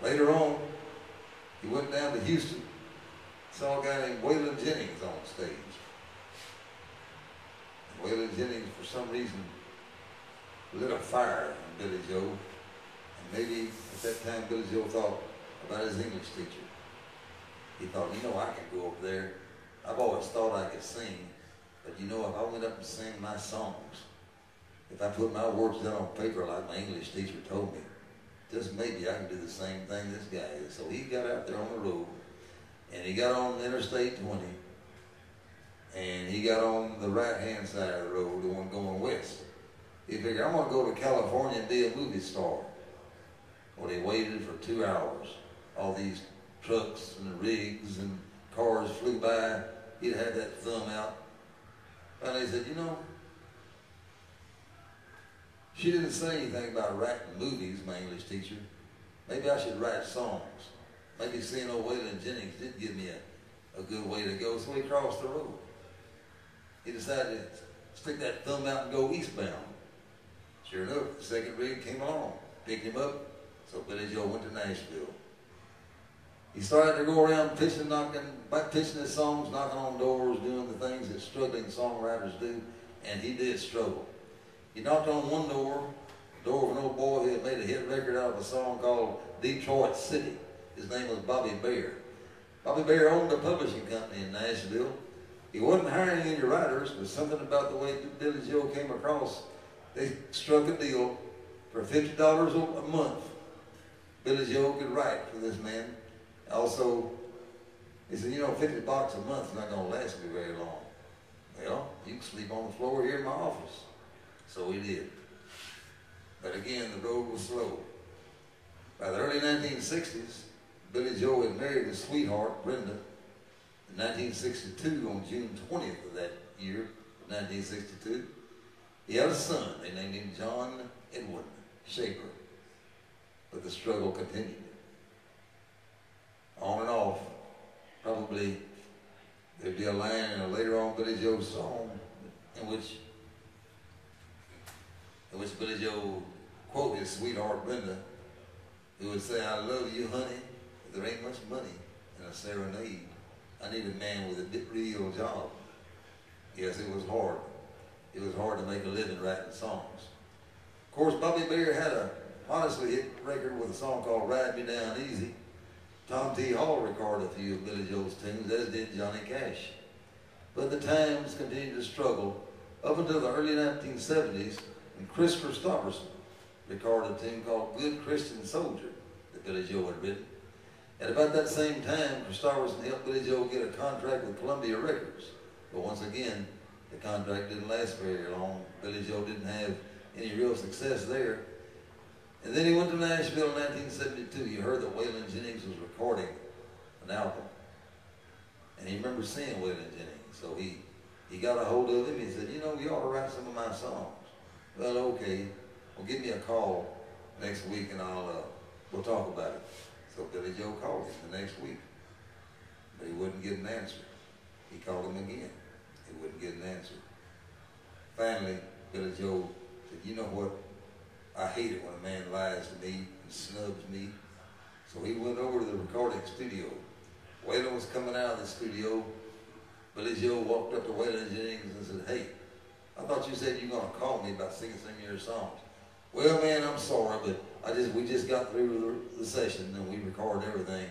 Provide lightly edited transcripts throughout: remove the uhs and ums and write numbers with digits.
Later on, he went down to Houston, saw a guy named Waylon Jennings on stage. And Waylon Jennings, for some reason, lit a fire in Billy Joe. And maybe at that time, Billy Joe thought about his English teacher. He thought, you know, I could go up there. I've always thought I could sing, but you know, if I went up and sang my songs, if I put my words down on paper like my English teacher told me, just maybe I can do the same thing this guy is. So he got out there on the road, and he got on Interstate 20, and he got on the right-hand side of the road, the one going west. He figured, I'm going to go to California and be a movie star. Well, he waited for 2 hours. All these trucks and rigs and cars flew by. He'd had that thumb out. Finally, he said, you know, she didn't say anything about writing movies, my English teacher. Maybe I should write songs. Maybe seeing old Waylon Jennings did give me a good way to go, so he crossed the road. He decided to stick that thumb out and go eastbound. Sure enough, the second rig came along, picked him up, so Billy Joe went to Nashville. He started to go around pitching his songs, knocking on doors, doing the things that struggling songwriters do, and he did struggle. He knocked on one door, the door of an old boy who had made a hit record out of a song called Detroit City. His name was Bobby Bear. Bobby Bear owned a publishing company in Nashville. He wasn't hiring any writers, but something about the way Billy Joe came across, they struck a deal for $50 a month. Billy Joe could write for this man. Also, he said, you know, $50 a month is not going to last me very long. Well, you can sleep on the floor here in my office. So he did. But again, the road was slow. By the early 1960s, Billy Joe had married his sweetheart, Brenda. In 1962, on June 20th of that year, 1962, he had a son. They named him John Edwin Shaper. But the struggle continued. On and off, probably there'd be a line in a later on Billy Joe's song in which Billy Joe quoted his sweetheart Brenda, who would say, I love you, honey, but there ain't much money in a serenade. I need a man with a real job. Yes, it was hard. It was hard to make a living writing songs. Of course, Bobby Bear had a honestly hit record with a song called Ride Me Down Easy. Tom T. Hall recorded a few of Billy Joe's tunes, as did Johnny Cash. But the Times continued to struggle up until the early 1970s, when Kristofferson recorded a tune called Good Christian Soldier that Billy Joe had written. At about that same time, Kristofferson helped Billy Joe get a contract with Columbia Records. But once again, the contract didn't last very long. Billy Joe didn't have any real success there. And then he went to Nashville in 1972. You heard that Waylon Jennings was recording an album. And he remembered seeing Waylon Jennings. So he got a hold of him. He said, you know, you ought to write some of my songs. Well, okay. Well, give me a call next week and we'll talk about it. So Billy Joe called him the next week. But he wouldn't get an answer. He called him again. He wouldn't get an answer. Finally, Billy Joe said, you know what? I hate it when a man lies to me and snubs me. So he went over to the recording studio. Waylon was coming out of the studio. Billy Joe walked up to Waylon Jennings and said, hey, I thought you said you were going to call me about singing some of your songs. Well, man, I'm sorry, but we just got through the session and we recorded everything.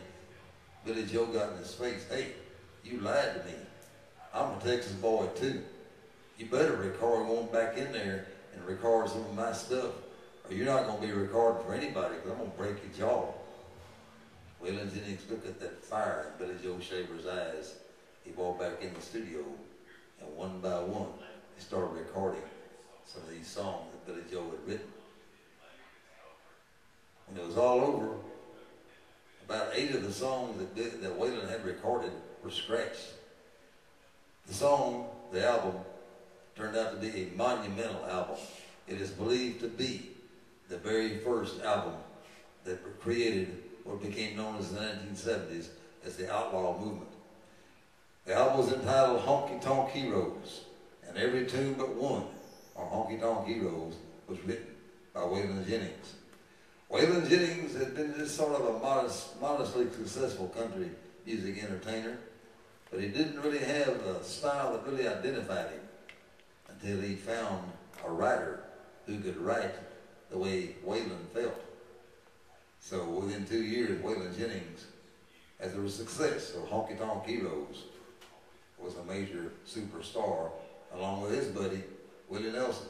Billy Joe got in his face, hey, you lied to me. I'm a Texas boy too. You better record going back in there and record some of my stuff, or you're not going to be recording for anybody, because I'm going to break your jaw. Waylon Jennings looked at that fire in Billy Joe Shaver's eyes. He walked back in the studio, and one by one, he started recording some of these songs that Billy Joe had written. When it was all over, about 8 of the songs that Waylon had recorded were scratched. The song, the album, turned out to be a monumental album. It is believed to be the very first album that created what became known as the 1970s as the outlaw movement. The album was entitled Honky Tonk Heroes, and every tune but one, or Honky Tonk Heroes, was written by Waylon Jennings. Waylon Jennings had been just sort of a modestly successful country music entertainer, but he didn't really have a style that really identified him until he found a writer who could write the way Waylon felt. So within 2 years, Waylon Jennings, as a success of Honky Tonk Heroes, was a major superstar along with his buddy, Willie Nelson.